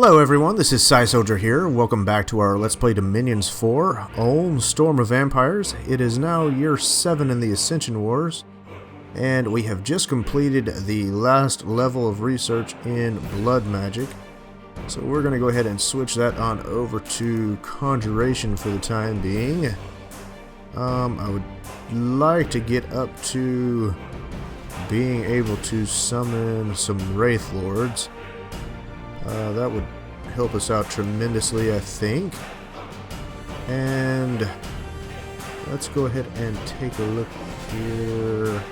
Hello everyone, this is Psy Soldier here. Welcome back to our Let's Play Dominions 4, Ulm Storm of Vampires. It is now year 7 in the Ascension Wars, and we have just completed the last level of research in Blood Magic. So we're going to go ahead and switch that on over to Conjuration for the time being. I would like to get up to being able to summon some Wraith Lords. That would help us out tremendously, I think. And let's go ahead and take a look here.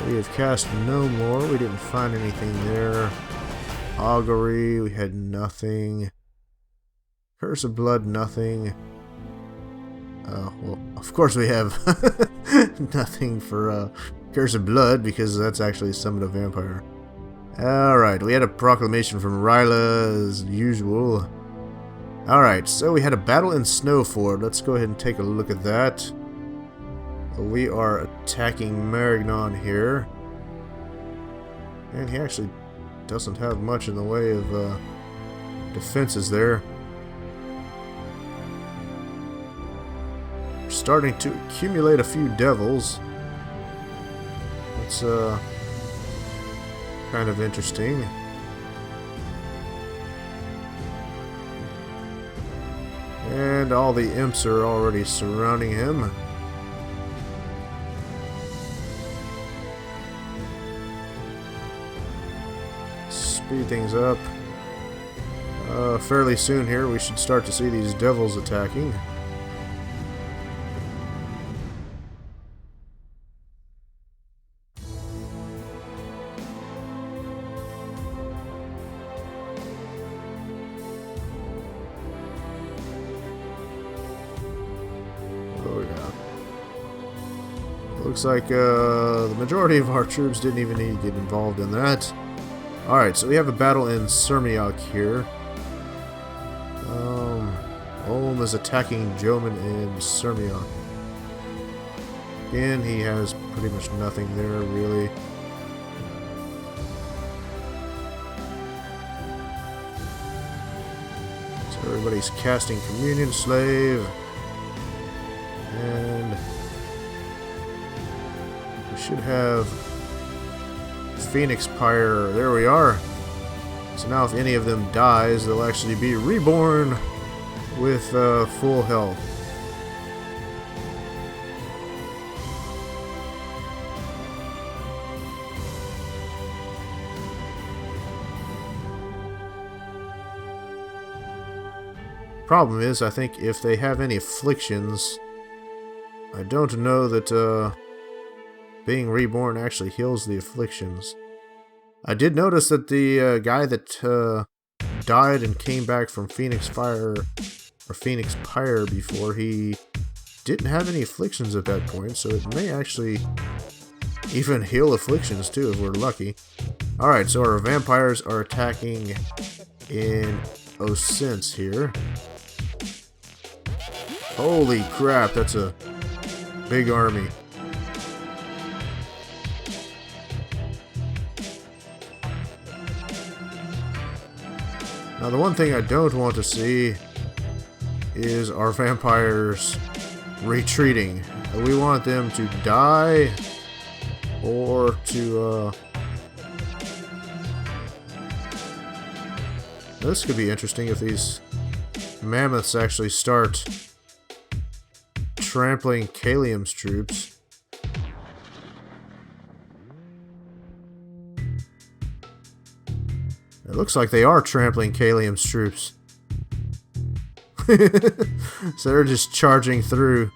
We have cast no more. We didn't find anything there. Augury, we had nothing. Curse of Blood, nothing. Well, of course we have nothing for Curse of Blood, because that's actually Summon a Vampire. Alright, we had a proclamation from Ryla as usual. Alright, so we had a battle in Snowford. Let's go ahead and take a look at that. We are attacking Marignon here. And he actually doesn't have much in the way of defenses there. We're starting to accumulate a few devils. Let's kind of interesting. And all the imps are already surrounding him. Speed things up. Fairly soon here we should start to see these devils attacking. Looks like the majority of our troops didn't even need to get involved in that. Alright, so we have a battle in Sermiak here. Ulm is attacking Joman in Sermiak. Again, he has pretty much nothing there, really. So everybody's casting Communion Slave. And we should have Phoenix Pyre. There we are. So now if any of them dies, they'll actually be reborn with full health. Problem is, I think if they have any afflictions, I don't know that being reborn actually heals the afflictions. I did notice that the guy that died and came back from Phoenix Fire or Phoenix Pyre before, he didn't have any afflictions at that point, so it may actually even heal afflictions too if we're lucky. Alright, so our vampires are attacking in Osense here. Holy crap, that's a big army. Now the one thing I don't want to see is our vampires retreating. We want them to die or to this could be interesting if these mammoths actually start trampling Kalium's troops. It looks like they are trampling Kalium's troops. So they're just charging through.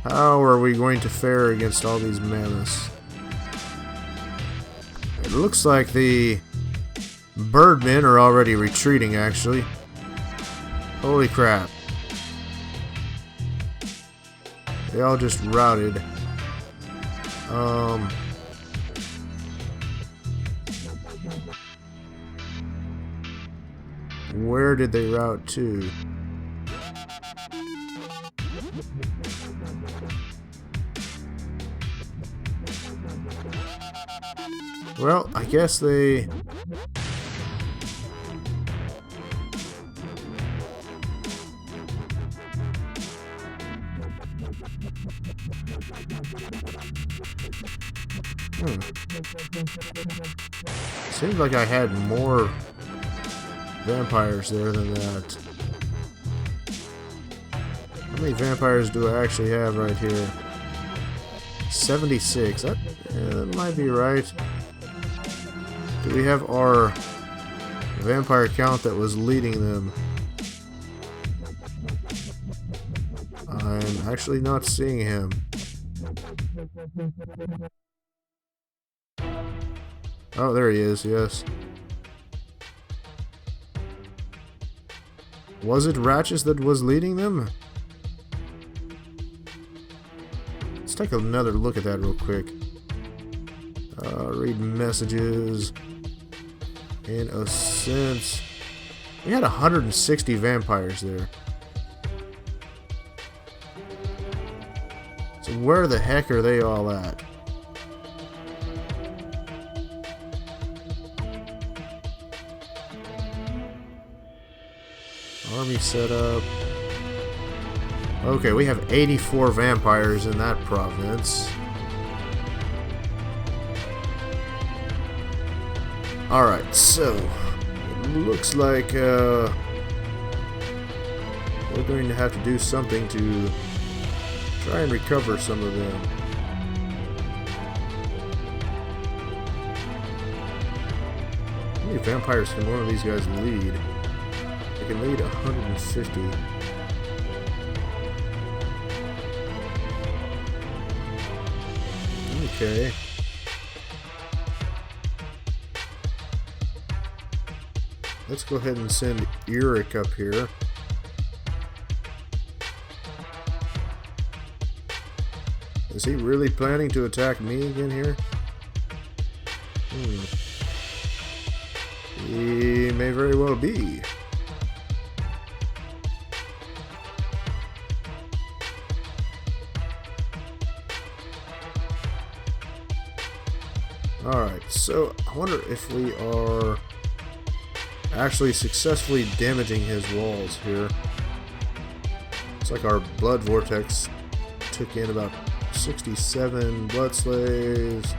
How are we going to fare against all these mammoths? It looks like the Birdmen are already retreating, actually. Holy crap. They all just routed. Where did they route to? Well, I guess they... Seems like I had more vampires there than that. How many vampires do I actually have right here? 76. That might be right. Do we have our vampire count that was leading them? I'm actually not seeing him. Oh, there he is, yes. Was it Ratchus that was leading them? Let's take another look at that real quick. Read messages. In a sense, we had 160 vampires there. So where the heck are they all at? Army setup. Okay, we have 84 vampires in that province. Alright, so it looks like we're going to have to do something to try and recover some of them. How many vampires can one of these guys lead? They can lead 150. Okay. Let's go ahead and send Eric up here. Is he really planning to attack me again here? He may very well be. Alright, so I wonder if we are actually successfully damaging his walls here. It's like our blood vortex took in about 67 blood slaves.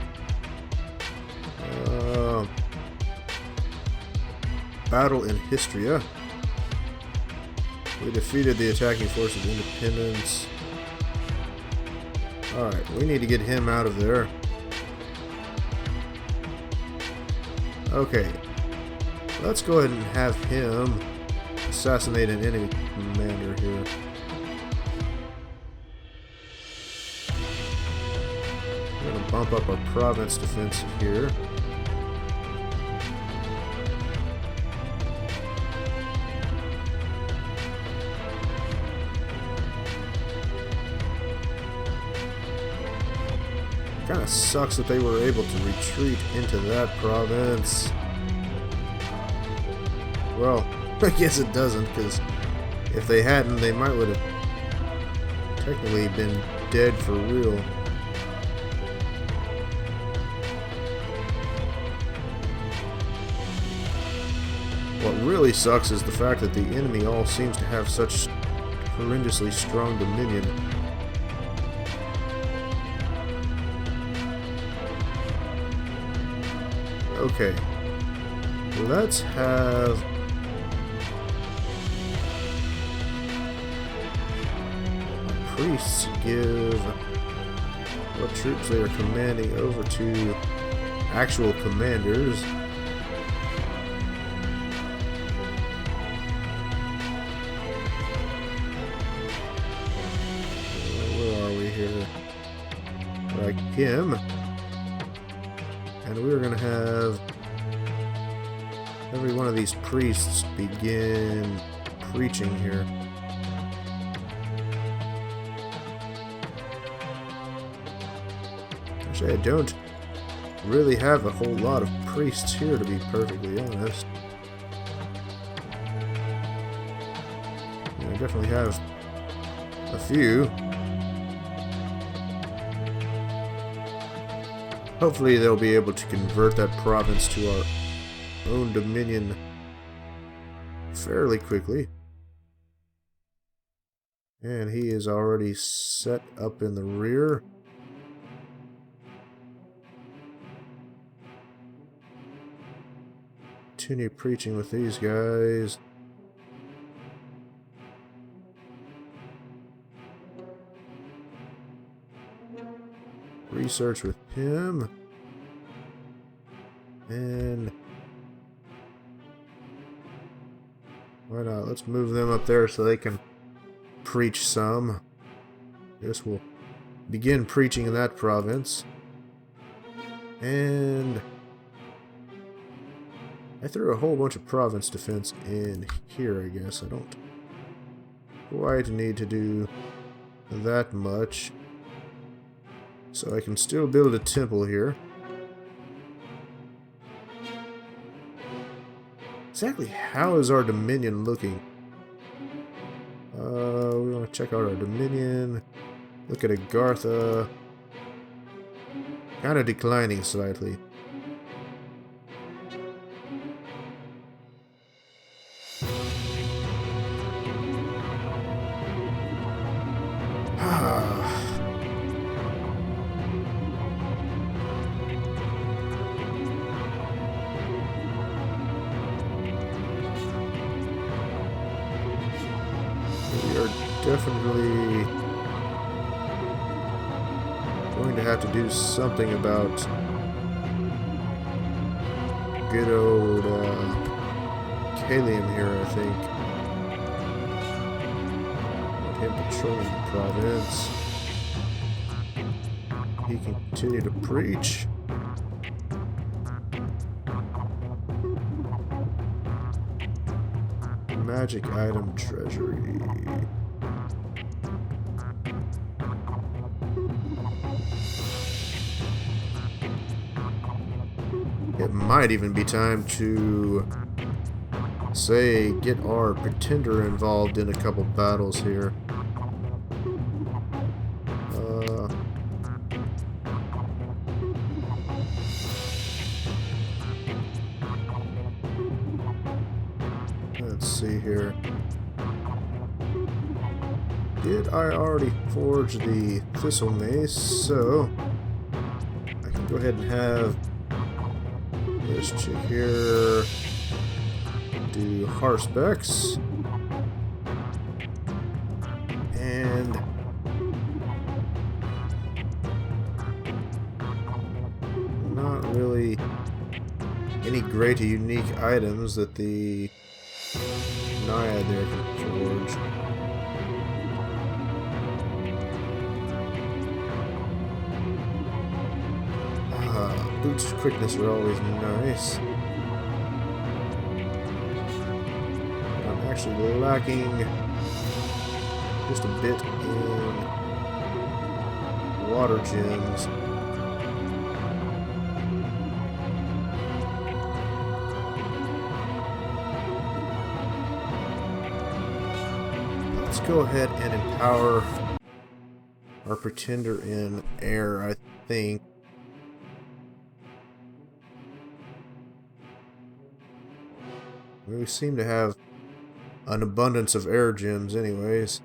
Battle in Histria. We defeated the attacking force of Independence. Alright, we need to get him out of there. Okay. Let's go ahead and have him assassinate an enemy commander here. We're going to bump up our province defensive here. Kind of sucks that they were able to retreat into that province. Well, I guess it doesn't, because if they hadn't, they might would have technically been dead for real. What really sucks is the fact that the enemy all seems to have such horrendously strong dominion. Okay, let's have priests give what troops they are commanding over to actual commanders. Where are we here? Like him. And we're going to have every one of these priests begin preaching here. Actually, I don't really have a whole lot of priests here, to be perfectly honest. I definitely have a few. Hopefully they'll be able to convert that province to our own dominion fairly quickly. And he is already set up in the rear. Continue preaching with these guys. Research with him. And why not? Let's move them up there so they can preach some. Guess we'll begin preaching in that province. And I threw a whole bunch of province defense in here, I guess. I don't quite need to do that much. So I can still build a temple here. Exactly how is our dominion looking? We want to check out our dominion. Look at Agartha. Kind of declining slightly. Definitely going to have to do something about good old Kalium here, I think. Want him patrolling the province. He can continue to preach. Magic item treasury. It might even be time to, say, get our pretender involved in a couple battles here. Let's see here. Did I already forge the Thistle Mace? So I can go ahead and have this chick here do Harspecks. And not really any great unique items that the Naiad there can forge. Boots of quickness are always nice. I'm actually lacking just a bit in water gems. Let's go ahead and empower our pretender in air, I think. We seem to have an abundance of air gems anyways.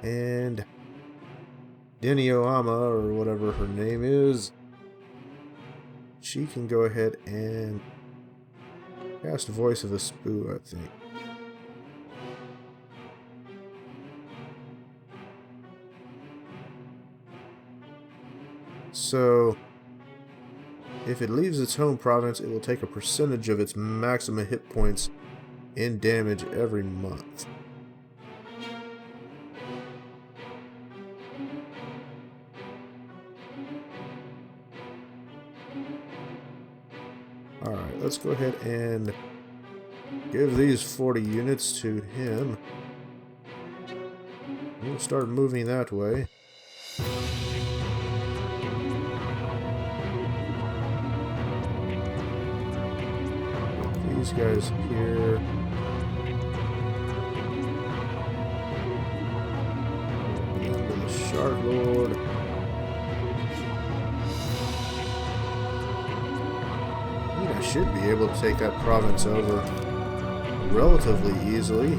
And Denioama, or whatever her name is, she can go ahead and cast Voice of a Spoo, I think. So, if it leaves its home province, it will take a percentage of its maximum hit points in damage every month. Alright, let's go ahead and give these 40 units to him. We'll start moving that way. these guys here. Into the Shark Lord. I should be able to take that province over relatively easily.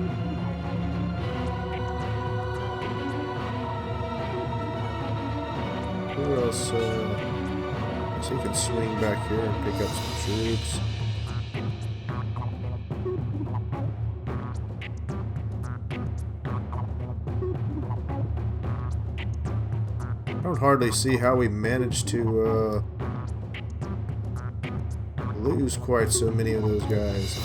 Who else? So he can swing back here and pick up some troops. I don't hardly see how we managed to lose quite so many of those guys.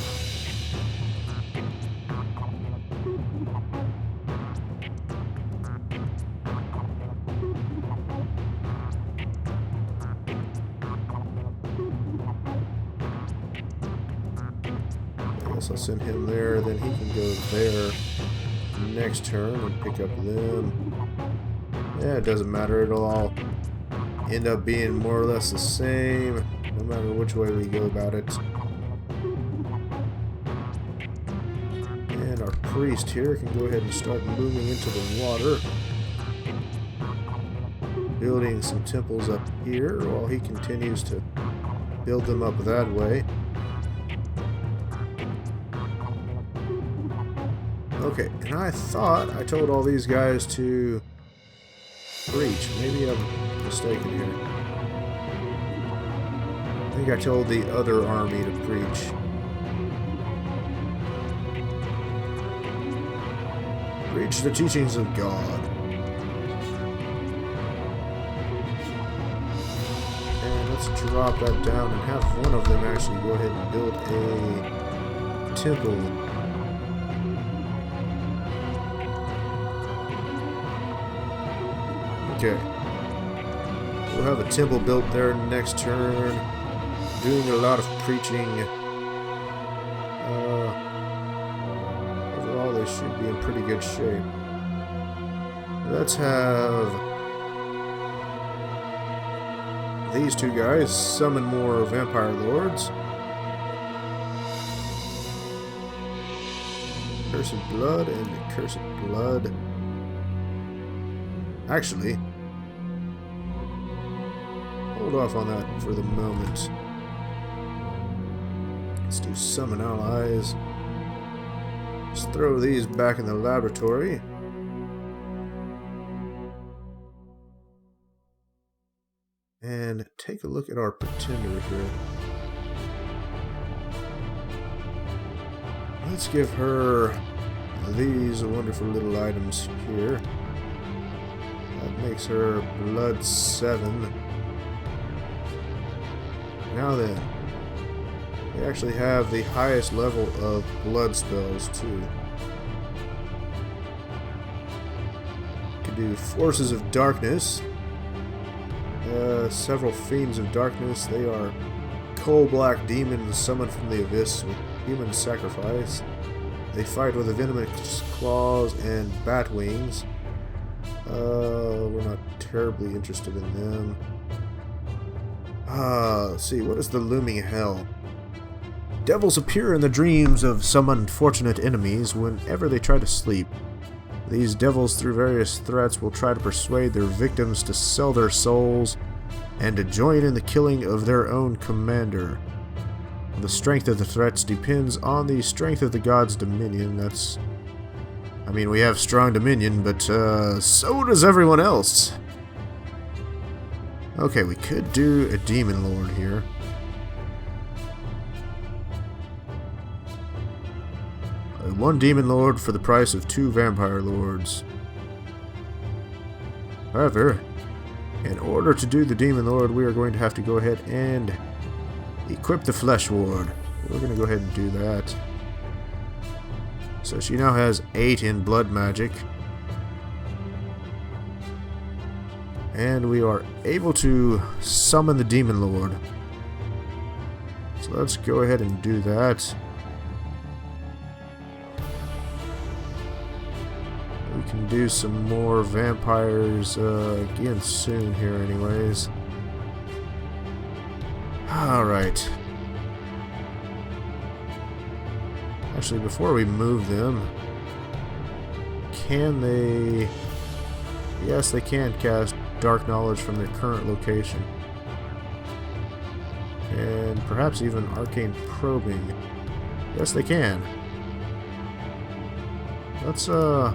I guess I'll send him there, then he can go there next turn and pick up them. Yeah, it doesn't matter, it'll all end up being more or less the same, no matter which way we go about it. And our priest here can go ahead and start moving into the water. Building some temples up here while he continues to build them up that way. Okay, and I thought I told all these guys to preach. Maybe I'm mistaken here. I think I told the other army to preach. Preach the teachings of God. And let's drop that down and have one of them actually go ahead and build a temple. Okay. We'll have a temple built there next turn. Doing a lot of preaching. Overall, they should be in pretty good shape. Let's have these two guys summon more vampire lords. Cursed Blood and Cursed Blood. Actually, hold off on that for the moment. Let's do Summon Allies. Just throw these back in the laboratory. And take a look at our pretender here. Let's give her these wonderful little items here. That makes her blood 7. Now then, we actually have the highest level of blood spells too. We can do Forces of Darkness. Several Fiends of Darkness. They are coal-black demons summoned from the abyss with human sacrifice. They fight with venomous claws and bat wings. We're not terribly interested in them. Let's see, what is the Looming Hell? Devils appear in the dreams of some unfortunate enemies whenever they try to sleep. These devils, through various threats, will try to persuade their victims to sell their souls and to join in the killing of their own commander. The strength of the threats depends on the strength of the god's dominion. I mean, we have strong dominion, but so does everyone else. Okay, we could do a Demon Lord here. One Demon Lord for the price of 2 Vampire Lords. However, in order to do the Demon Lord, we are going to have to go ahead and equip the Flesh Ward. We're going to go ahead and do that. So she now has 8 in blood magic. And we are able to summon the Demon Lord. So let's go ahead and do that. We can do some more vampires again soon here anyways. Alright. Actually, before we move them, can they... Yes, they can cast Dark Knowledge from their current location. And perhaps even Arcane Probing. Yes, they can. Let's, have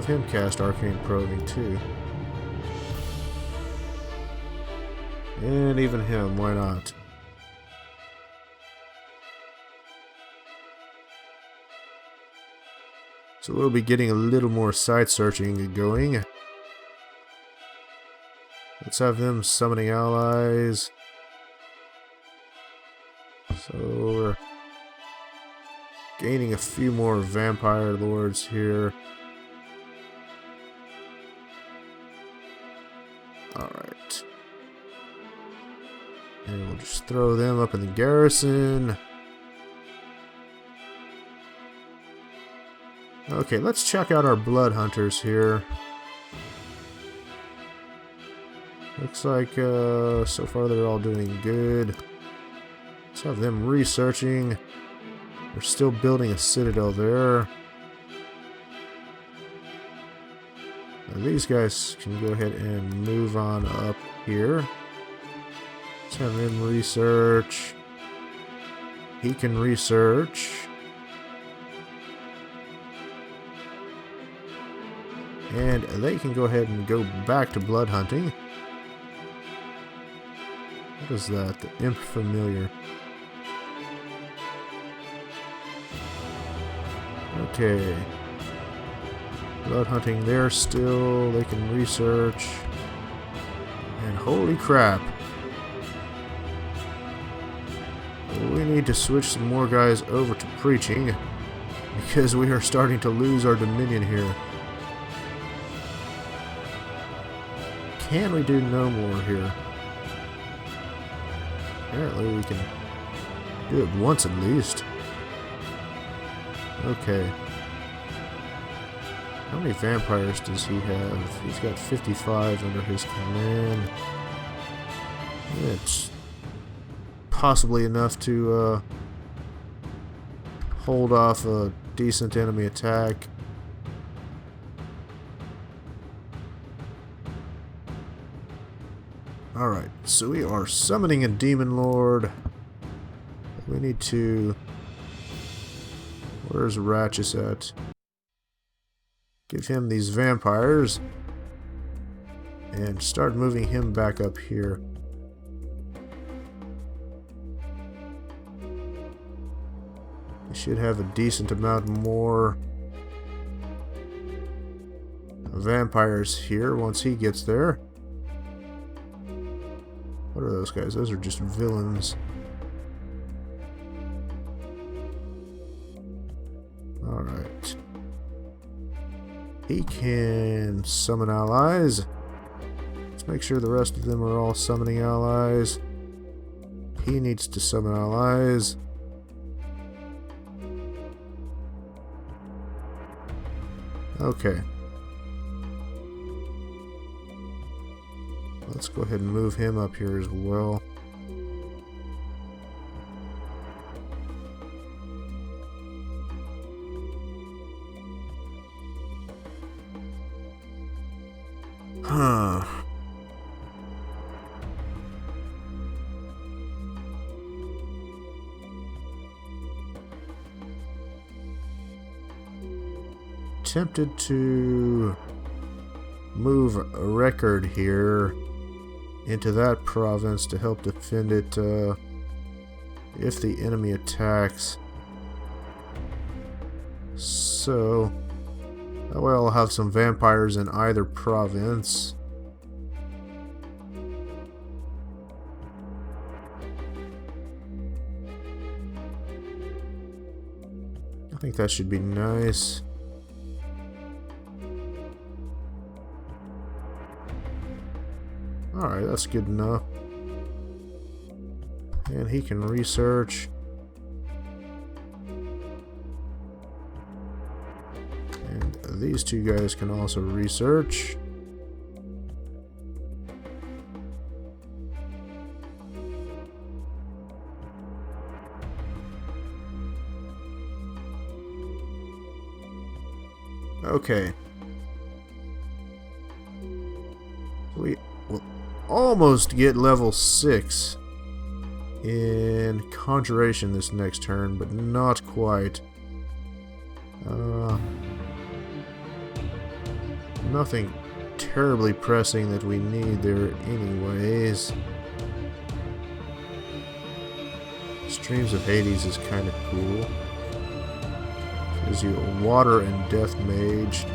him cast Arcane Probing, too. And even him, why not? So we'll be getting a little more site searching going. Let's have them summoning allies. So we're gaining a few more vampire lords here. Alright. And we'll just throw them up in the garrison. Okay, let's check out our blood hunters here. Looks like so far they're all doing good. Let's have them researching. We're still building a citadel there. Now these guys can go ahead and move on up here. Let's have him research. He can research. And they can go ahead and go back to blood hunting. What is that? The Imp Familiar. Okay. Blood hunting there still. They can research. And holy crap. We need to switch some more guys over to preaching. Because we are starting to lose our dominion here. Can we do no more here? Apparently we can do it once at least. Okay. How many vampires does he have? He's got 55 under his command. It's possibly enough to hold off a decent enemy attack. Alright, so we are summoning a Demon Lord. We need to... Where's Ratchus at? Give him these vampires. And start moving him back up here. We should have a decent amount more vampires here once he gets there. What are those guys? Those are just villains. Alright. He can summon allies. Let's make sure the rest of them are all summoning allies. He needs to summon allies. Okay. Let's go ahead and move him up here as well. Huh. Tempted to move a record here into that province to help defend it if the enemy attacks. So that way I'll have some vampires in either province. I think that should be nice. Alright, that's good enough. And he can research. And these two guys can also research. Okay. We will almost get level 6 in Conjuration this next turn, but not quite. Nothing terribly pressing that we need there anyways. Streams of Hades is kind of cool. Gives you a water and death mage.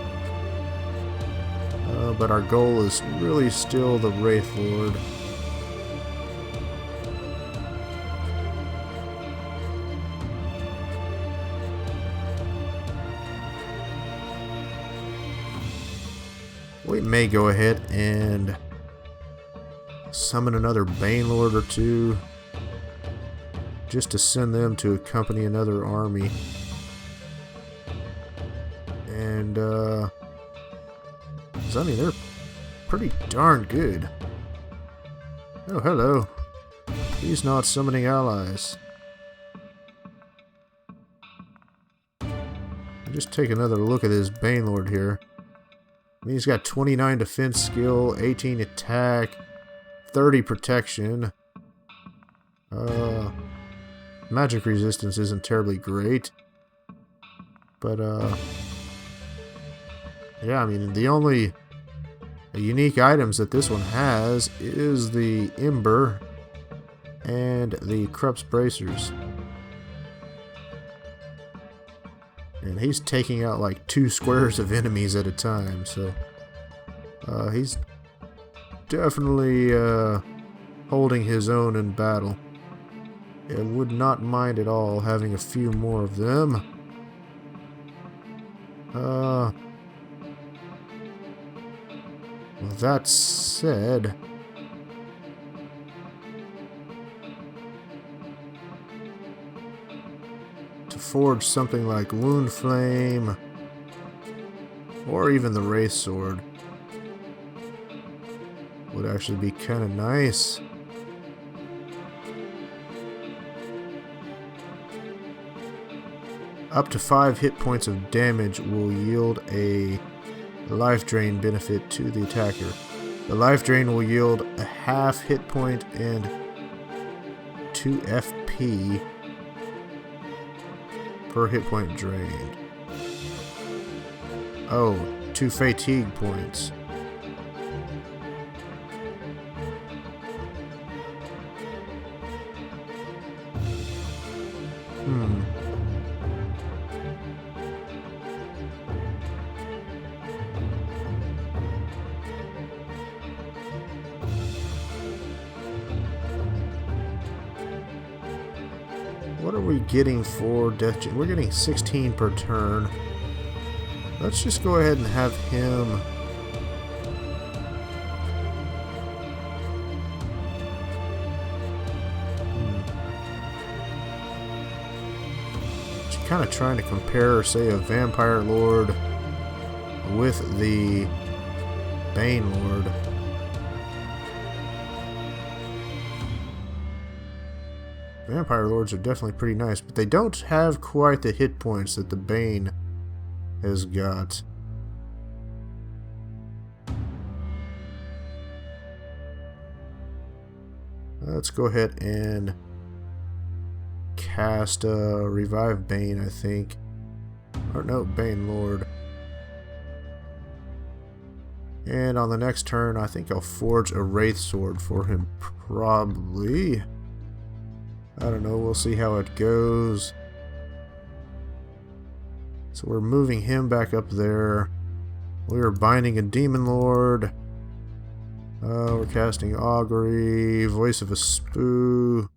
But our goal is really still the Wraith Lord. We may go ahead and summon another Banelord or two, just to send them to accompany another army. And, I mean, they're pretty darn good. Oh, hello. He's not summoning allies. Just take another look at this Banelord here. I mean, he's got 29 defense skill, 18 attack, 30 protection. Magic resistance isn't terribly great. But, yeah, I mean, the only unique items that this one has is the Ember and the Krupp's Bracers. And he's taking out like 2 squares of enemies at a time, so he's definitely holding his own in battle. I would not mind at all having a few more of them. Well, that said, to forge something like Wound Flame, or even the Wraith Sword, would actually be kind of nice. Up to 5 hit points of damage will yield a life drain benefit to the attacker. The life drain will yield a half hit point and 2 FP per hit point drained. Oh, 2 fatigue points. What are we getting for Death Gen? We're getting 16 per turn. Let's just go ahead and have him kind of trying to compare, say, a Vampire Lord with the Banelord. Vampire Lords are definitely pretty nice, but they don't have quite the hit points that the Bane has got. Let's go ahead and cast Revive Bane, I think. Or no, Banelord. And on the next turn, I think I'll forge a Wraith Sword for him, probably. I don't know, we'll see how it goes. So we're moving him back up there. We are binding a Demon Lord. We're casting Augury, Voice of a Spoo.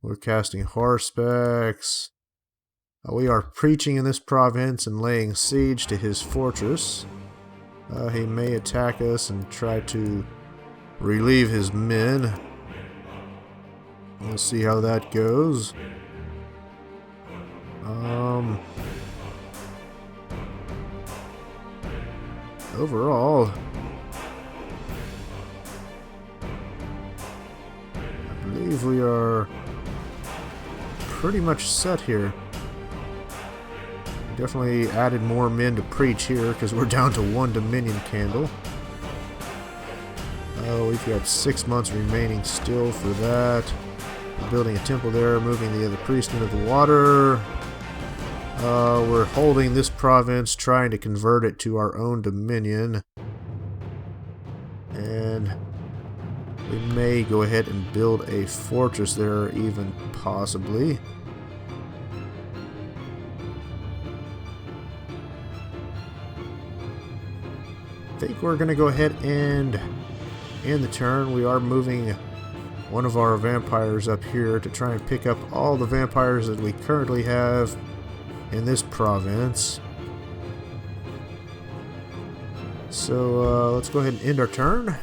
We're casting Haruspex. We are preaching in this province and laying siege to his fortress. He may attack us and try to relieve his men. We'll see how that goes. Overall, I believe we are pretty much set here. definitely added more men to preach here because we're down to 1 Dominion candle. We've got 6 months remaining still for that. We're building a temple there, moving the other priest into the water. We're holding this province, trying to convert it to our own dominion. And we may go ahead and build a fortress there, even possibly. I think we're going to go ahead and end the turn. We are moving one of our vampires up here to try and pick up all the vampires that we currently have in this province. So let's go ahead and end our turn,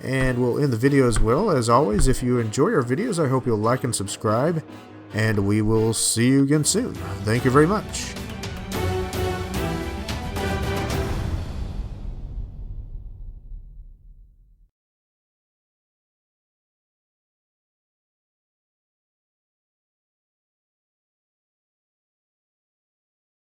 and we'll end the video as well. As always, if you enjoy our videos, I hope you'll like and subscribe, and we will see you again soon. Thank you very much.